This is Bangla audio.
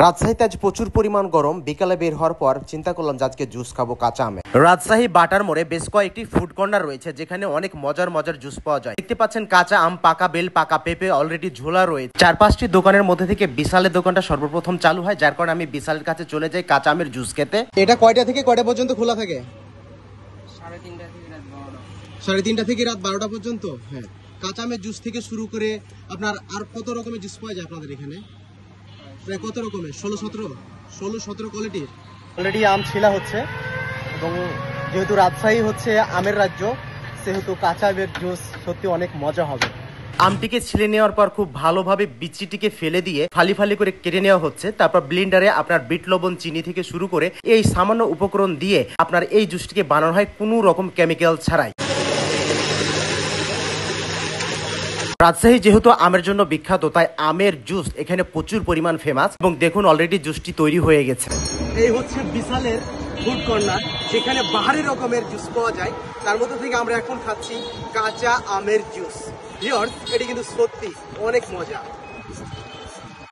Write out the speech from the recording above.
রাজশাহীতে আজ প্রচুর পরিমাণ গরম। বিকালে বের হওয়ার পর চিন্তা করলাম যে আজকে জুস খাবো কাঁচা আমে। রাজশাহী বাটার মোড়ে বেশ কয়েকটি ফুড কর্নার রয়েছে যেখানে অনেক মজার মজার জুস পাওয়া যায়। দেখতে পাচ্ছেন কাঁচা আম, পাকা বেল, পাকা পেঁপে অলরেডি ঝোলা রয়েছে। 4-5টি দোকানের মধ্যে থেকে বিশালের দোকানটা সর্বপ্রথম চালু হয়, যার কারণে আমি বিশালের কাছে চলে যাই কাঁচা আমের জুস খেতে। এটা কয়টা থেকে কয়টা পর্যন্ত খোলা থাকে? 3:30 থেকে রাত 12টা পর্যন্ত। হ্যাঁ, কাঁচা আমের জুস থেকে শুরু করে আপনার আর কত রকমের জুস পাওয়া যায় আপনাদের এখানে? প্রায় কত রকমের? 16-17 কোয়ালিটির অলরেডি আম ছিলা হচ্ছে। এবং যেহেতু রাজশাহী হচ্ছে আমের রাজ্য, সেহেতু কাঁচা আমের জুস সত্যি অনেক মজা হবে। আমটিকে ছিলে নেওয়ার পর খুব ভালোভাবে বিচিটিকে ফেলে দিয়ে ফালি ফালি করে কেটে নেওয়া হচ্ছে। তারপর ব্লেন্ডারে আপনার বিট লবণ, চিনি থেকে শুরু করে এই সামান্য উপকরণ দিয়ে আপনার এই জুসটিকে বানানো হয় কোনো রকম কেমিক্যাল ছাড়াই। রাজশাহী যেহেতু আমের জন্য বিখ্যাত, তাই আমের জুস এখানে প্রচুর পরিমাণ ফেমাস। এবং দেখুন অলরেডি জুসটি তৈরি হয়ে গেছে। এই হচ্ছে বিশালের ফুড কর্নার, যেখানে বাহারি রকমের জুস পাওয়া যায়। তার মধ্যে থেকে আমরা এখন খাচ্ছি কাঁচা আমের জুস। ভিউয়ার্স, এটি কিন্তু সত্যি অনেক মজা।